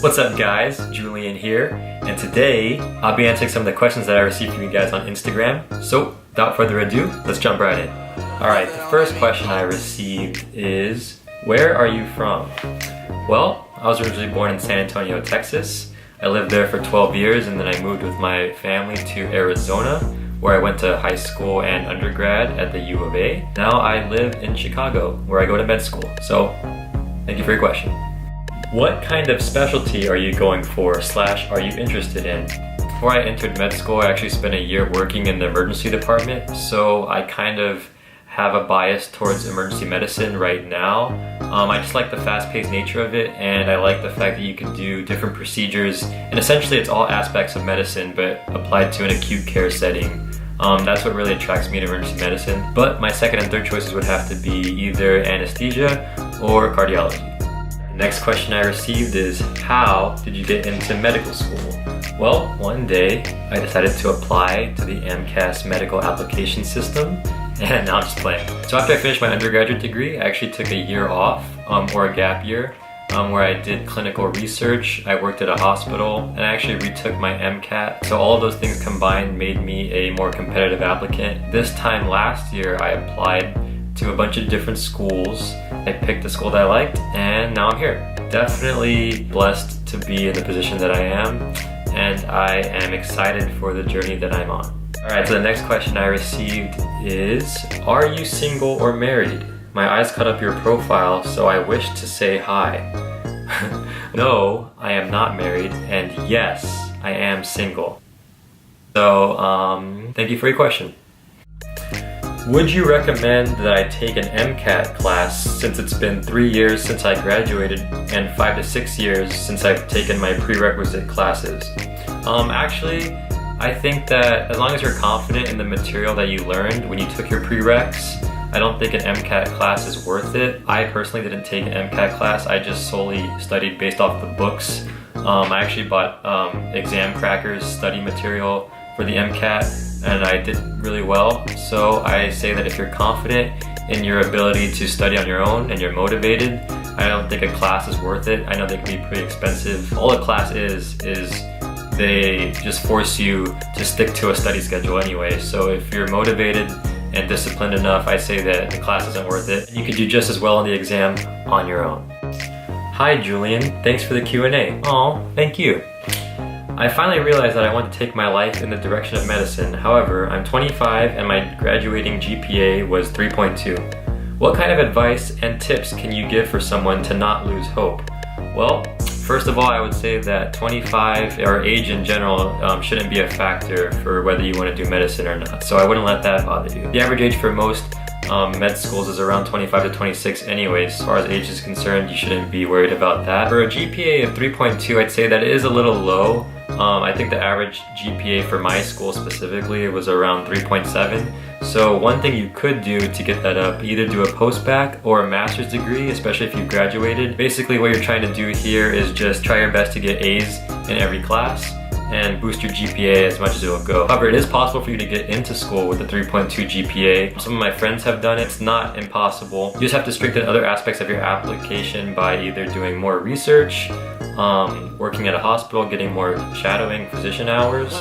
What's up guys, Julian here, and today I'll be answering some of the questions that I received from you guys on Instagram. So without further ado, let's jump right in. Alright, the first question I received is, where are you from? Well, I was originally born in San Antonio, Texas. I lived there for 12 years and then I moved with my family to Arizona, where I went to high school and undergrad at the U of A. Now I live in Chicago, where I go to med school. So, thank you for your question. What kind of specialty are you going for / are you interested in? Before I entered med school, I actually spent a year working in the emergency department, so I kind of have a bias towards emergency medicine right now. I just like the fast-paced nature of it, and I like the fact that you can do different procedures, and essentially it's all aspects of medicine but applied to an acute care setting. That's what really attracts me to emergency medicine, but my second and third choices would have to be either anesthesia or cardiology. Next question I received is, how did you get into medical school? Well, one day I decided to apply to the MCAT medical application system, and now I'm just playing. So after I finished my undergraduate degree, I actually took a year off, or a gap year, where I did clinical research. I worked at a hospital, and I actually retook my MCAT. So all of those things combined made me a more competitive applicant. This time last year, I applied to a bunch of different schools. I picked the school that I liked, and now I'm here. Definitely blessed to be in the position that I am, and I am excited for the journey that I'm on. Alright, so the next question I received is, are you single or married? My eyes caught up your profile, so I wish to say hi. No, I am not married, and yes, I am single. So, thank you for your question. Would you recommend that I take an MCAT class since it's been 3 years since I graduated and 5 to 6 years since I've taken my prerequisite classes? Actually, I think that as long as you're confident in the material that you learned when you took your prereqs, I don't think an MCAT class is worth it. I personally didn't take an MCAT class, I just solely studied based off the books. I actually bought exam crackers study material for the MCAT, and I did really well. So I say that if you're confident in your ability to study on your own and you're motivated, I don't think a class is worth it. I know they can be pretty expensive. All a class is they just force you to stick to a study schedule anyway. So if you're motivated and disciplined enough, I say that the class isn't worth it. You could do just as well on the exam on your own. Hi Julian, thanks for the Q&A. Aw, thank you. I finally realized that I want to take my life in the direction of medicine. However, I'm 25 and my graduating GPA was 3.2. What kind of advice and tips can you give for someone to not lose hope? Well, first of all, I would say that 25 or age in general shouldn't be a factor for whether you want to do medicine or not. So I wouldn't let that bother you. The average age for most med schools is around 25 to 26 anyways. As far as age is concerned, you shouldn't be worried about that. For a GPA of 3.2, I'd say that it is a little low. I think the average GPA for my school specifically was around 3.7. So one thing you could do to get that up, either do a post-bac or a master's degree, especially if you've graduated. Basically what you're trying to do here is just try your best to get A's in every class and boost your GPA as much as it will go. However, it is possible for you to get into school with a 3.2 GPA. Some of my friends have done it. It's not impossible. You just have to strengthen other aspects of your application by either doing more research, working at a hospital, getting more shadowing physician hours,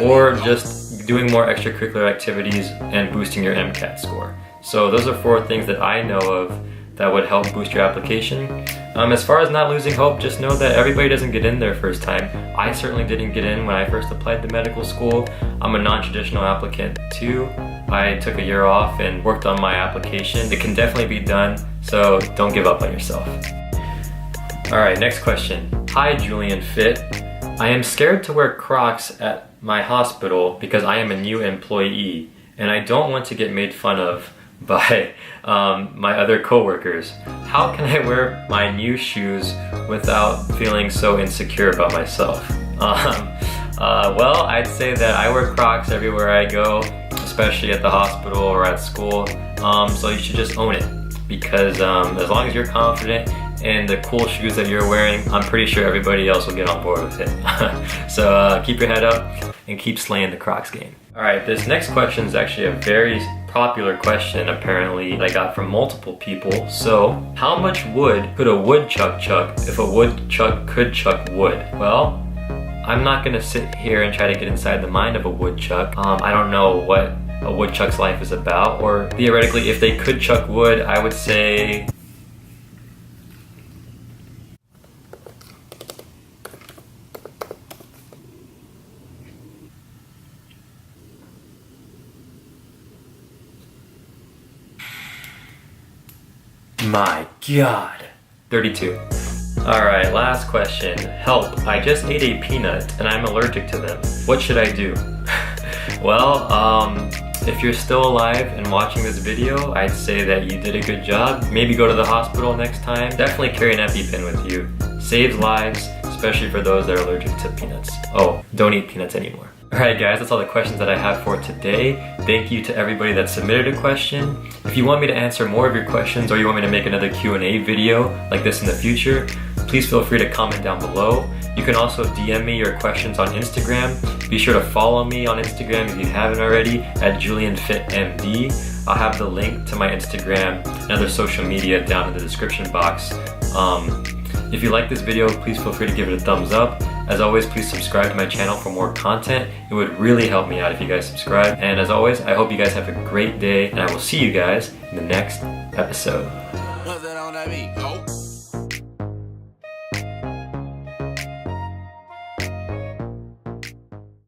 or just doing more extracurricular activities and boosting your MCAT score. So those are 4 things that I know of that would help boost your application. As far as not losing hope, just know that everybody doesn't get in their first time. I certainly didn't get in when I first applied to medical school. I'm a non-traditional applicant too. I took a year off and worked on my application. It can definitely be done, so don't give up on yourself. Alright, next question. Hi Julian Fit. I am scared to wear Crocs at my hospital because I am a new employee and I don't want to get made fun of by my other coworkers. How can I wear my new shoes without feeling so insecure about myself? Well, I'd say that I wear Crocs everywhere I go, especially at the hospital or at school. So you should just own it, because as long as you're confident in the cool shoes that you're wearing, I'm pretty sure everybody else will get on board with it. So keep your head up and keep slaying the Crocs game. Alright, this next question is actually a very popular question apparently that I got from multiple people. So, how much wood could a woodchuck chuck if a woodchuck could chuck wood? Well, I'm not gonna sit here and try to get inside the mind of a woodchuck. I don't know what a woodchuck's life is about, or theoretically, if they could chuck wood, I would say my God, 32. Alright, last question. Help, I just ate a peanut and I'm allergic to them. What should I do? Well, if you're still alive and watching this video, I'd say that you did a good job. Maybe go to the hospital next time. Definitely carry an EpiPen with you. Saves lives, especially for those that are allergic to peanuts. Oh, don't eat peanuts anymore. Alright guys, that's all the questions that I have for today. Thank you to everybody that submitted a question. If you want me to answer more of your questions or you want me to make another Q&A video like this in the future, please feel free to comment down below. You can also DM me your questions on Instagram. Be sure to follow me on Instagram if you haven't already at JulianFitMD. I'll have the link to my Instagram and other social media down in the description box. If you like this video, please feel free to give it a thumbs up. As always, please subscribe to my channel for more content. It would really help me out if you guys subscribe. And as always, I hope you guys have a great day, and I will see you guys in the next episode.